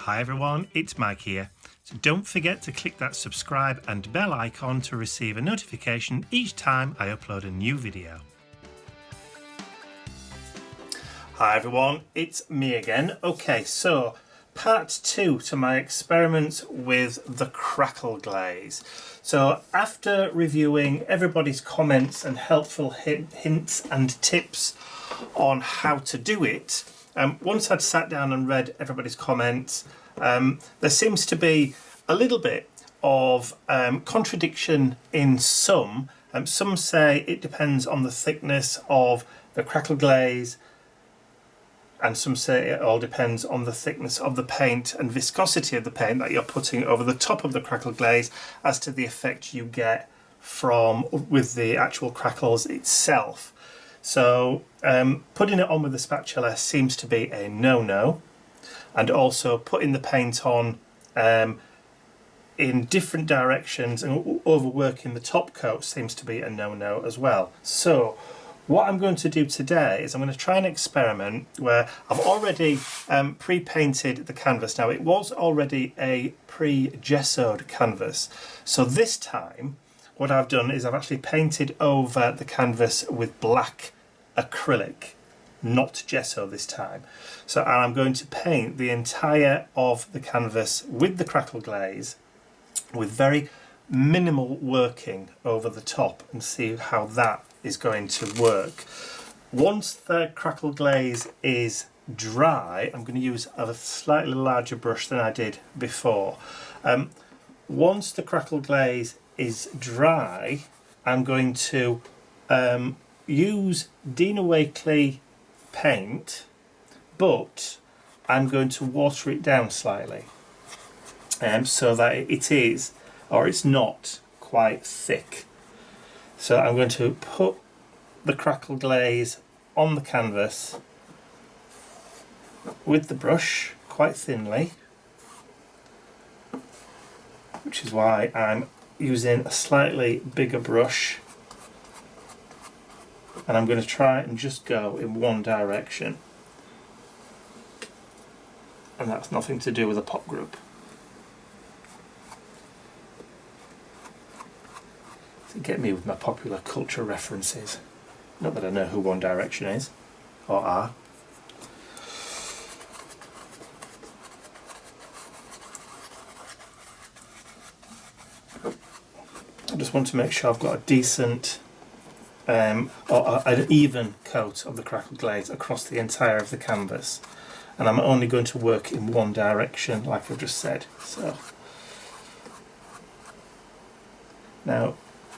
Hi everyone, it's Mike here. So don't forget to click that subscribe and bell icon to receive a notification each time I upload a new video. Hi everyone, it's me again. Okay, so part 2 to my experiments with the Crackle Glaze. So after reviewing everybody's comments and helpful hints and tips on how to do it, once I'd sat down and read everybody's comments, there seems to be a little bit of contradiction in some. Some say it depends on the thickness of the Crackle Glaze, and some say it all depends on the thickness of the paint and viscosity of the paint that you're putting over the top of the Crackle Glaze as to the effect you get with the actual crackles itself. So putting it on with the spatula seems to be a no-no, and also putting the paint on in different directions and overworking the top coat seems to be a no-no as well. So what I'm going to do today is I'm going to try an experiment where I've already pre-painted the canvas. Now, it was already a pre-gessoed canvas, so this time what I've done is I've actually painted over the canvas with black acrylic, not gesso this time. So I'm going to paint the entire of the canvas with the Crackle Glaze with very minimal working over the top and see how that is going to work. Once the Crackle Glaze is dry, I'm going to use a slightly larger brush than I did before. Once the Crackle Glaze is dry, I'm going to use Dina Wakley paint, but I'm going to water it down slightly so that it is, or it's not, quite thick. So I'm going to put the Crackle Glaze on the canvas with the brush quite thinly, which is why I'm using a slightly bigger brush, and I'm going to try and just go in one direction, and that's nothing to do with a pop group. So get me with my popular culture references. Not that I know who One Direction is, or are. I just want to make sure I've got a decent or an even coat of the Crackle Glaze across the entire of the canvas, and I'm only going to work in one direction like I've just said. So now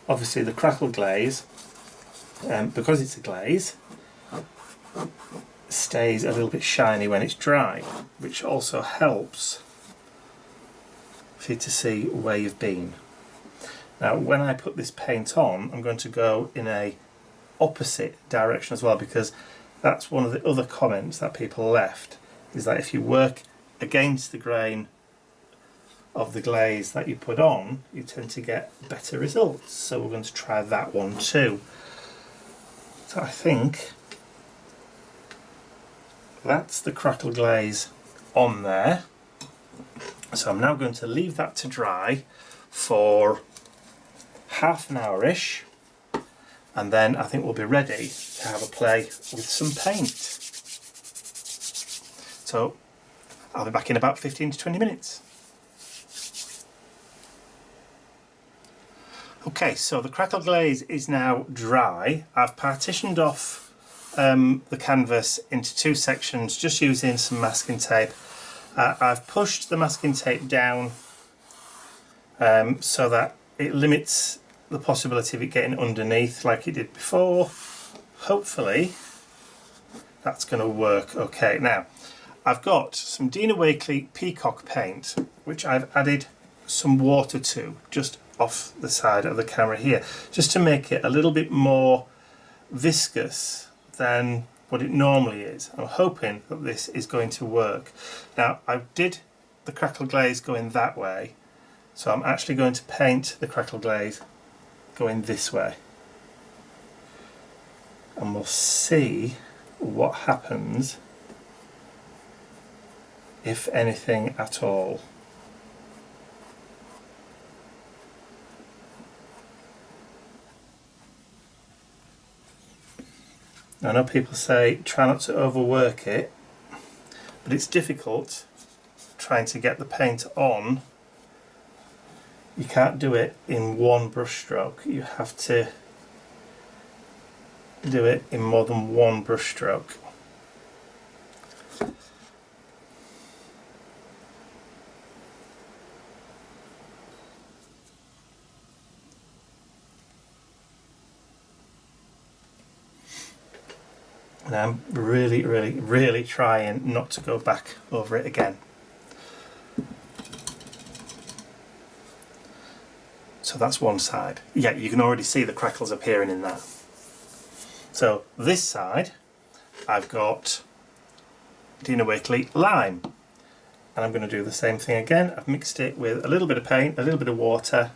obviously the Crackle Glaze, because it's a glaze, stays a little bit shiny when it's dry, which also helps for you to see where you've been. Now when I put this paint on, I'm going to go in a opposite direction as well, because that's one of the other comments that people left, is that if you work against the grain of the glaze that you put on, you tend to get better results. So we're going to try that one too. So I think that's the Crackle Glaze on there. So I'm now going to leave that to dry for half an hour-ish, and then I think we'll be ready to have a play with some paint. So I'll be back in about 15 to 20 minutes. Okay, so the Crackle Glaze is now dry. I've partitioned off the canvas into two sections just using some masking tape. I've pushed the masking tape down so that it limits the possibility of it getting underneath like it did before. Hopefully that's going to work okay. Now I've got some Dina Wakley Peacock paint, which I've added some water to just off the side of the camera here, just to make it a little bit more viscous than what it normally is. I'm hoping that this is going to work. Now I did the Crackle Glaze going that way, so I'm actually going to paint the Crackle Glaze going this way, and we'll see what happens if anything at all. I know people say try not to overwork it, but it's difficult trying to get the paint on. You can't do it in one brush stroke. You have to do it in more than one brush stroke. And I'm really trying not to go back over it again. So that's one side. Yeah, you can already see the crackles appearing in that. So this side, I've got Dina Wakley lime. And I'm going to do the same thing again. I've mixed it with a little bit of paint, a little bit of water.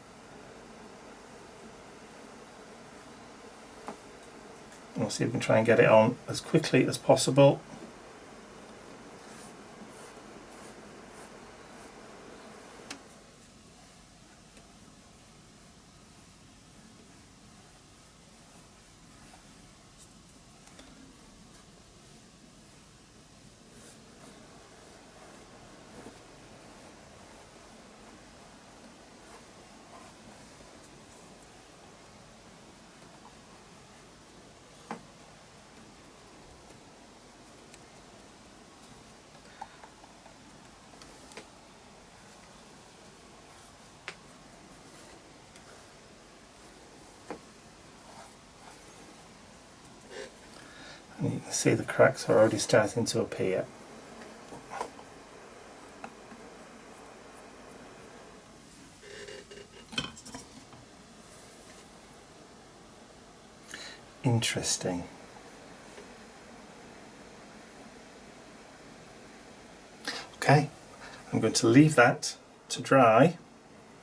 We'll see if we can try and get it on as quickly as possible. And you can see the cracks are already starting to appear. Interesting. Okay, I'm going to leave that to dry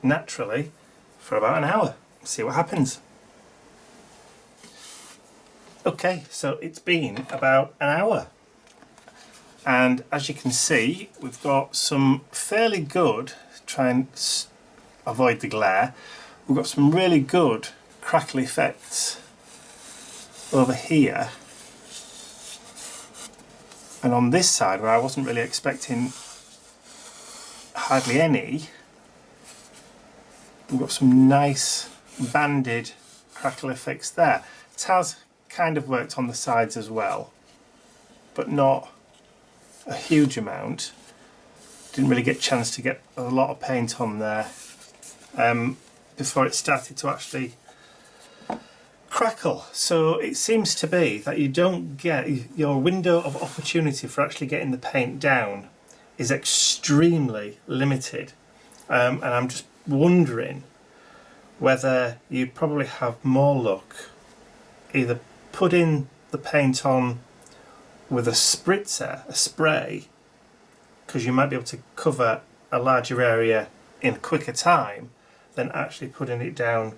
naturally for about an hour. See what happens. Okay, so it's been about an hour, and as you can see, we've got some fairly good, try and avoid the glare, we've got some really good crackle effects over here, and on this side where I wasn't really expecting hardly any, we've got some nice banded crackle effects there. It has kind of worked on the sides as well, but not a huge amount. Didn't really get a chance to get a lot of paint on there before it started to actually crackle. So it seems to be that you don't get, your window of opportunity for actually getting the paint down is extremely limited, and I'm just wondering whether you probably have more luck either putting the paint on with a spritzer, a spray, because you might be able to cover a larger area in a quicker time than actually putting it down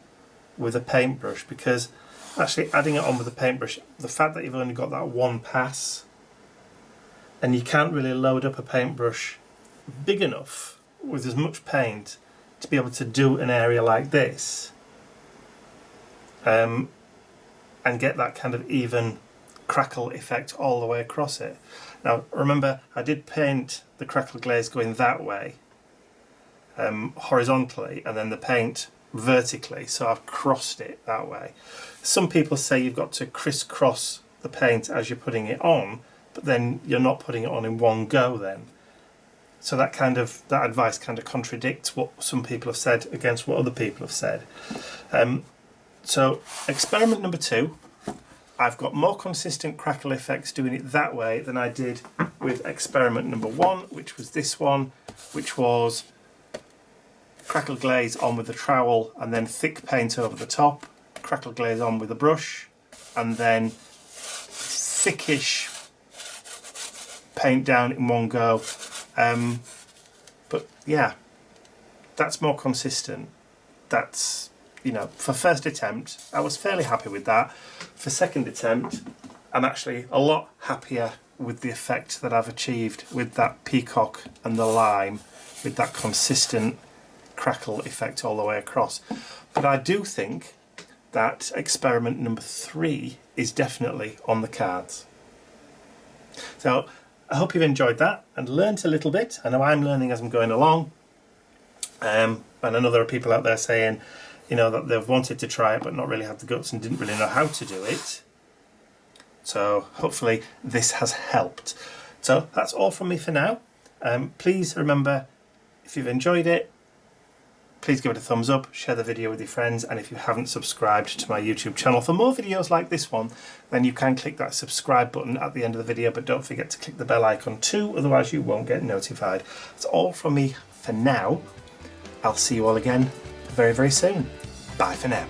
with a paintbrush, because actually adding it on with a paintbrush, the fact that you've only got that one pass and you can't really load up a paintbrush big enough with as much paint to be able to do an area like this, and get that kind of even crackle effect all the way across it. Now remember, I did paint the crackle glaze going that way, horizontally, and then the paint vertically, so I've crossed it that way. Some people say you've got to crisscross the paint as you're putting it on, but then you're not putting it on in one go then. So that advice kind of contradicts what some people have said against what other people have said. So experiment number 2, I've got more consistent crackle effects doing it that way than I did with experiment number 1, which was this one, which was crackle glaze on with a trowel and then thick paint over the top, crackle glaze on with a brush, and then thickish paint down in one go. But yeah, that's more consistent. That's, you know, for first attempt I was fairly happy with that. For second attempt I'm actually a lot happier with the effect that I've achieved with that peacock and the lime, with that consistent crackle effect all the way across. But I do think that experiment number 3 is definitely on the cards. So I hope you've enjoyed that and learnt a little bit. I know I'm learning as I'm going along. And I know there are people out there saying, you know, that they've wanted to try it but not really had the guts and didn't really know how to do it. So hopefully this has helped. So that's all from me for now. Please remember, if you've enjoyed it, please give it a thumbs up, share the video with your friends, and if you haven't subscribed to my YouTube channel for more videos like this one, then you can click that subscribe button at the end of the video, but don't forget to click the bell icon too, otherwise you won't get notified. That's all from me for now. I'll see you all again very, very soon. Bye for now.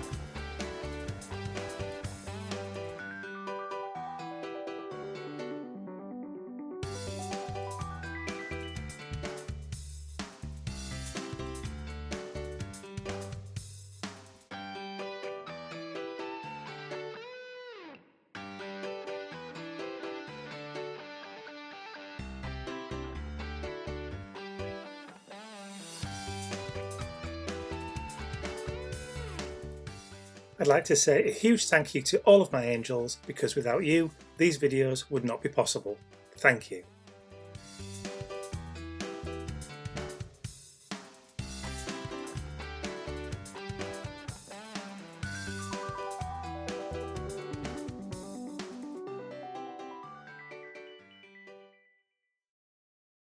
I'd like to say a huge thank you to all of my angels, because without you, these videos would not be possible. Thank you.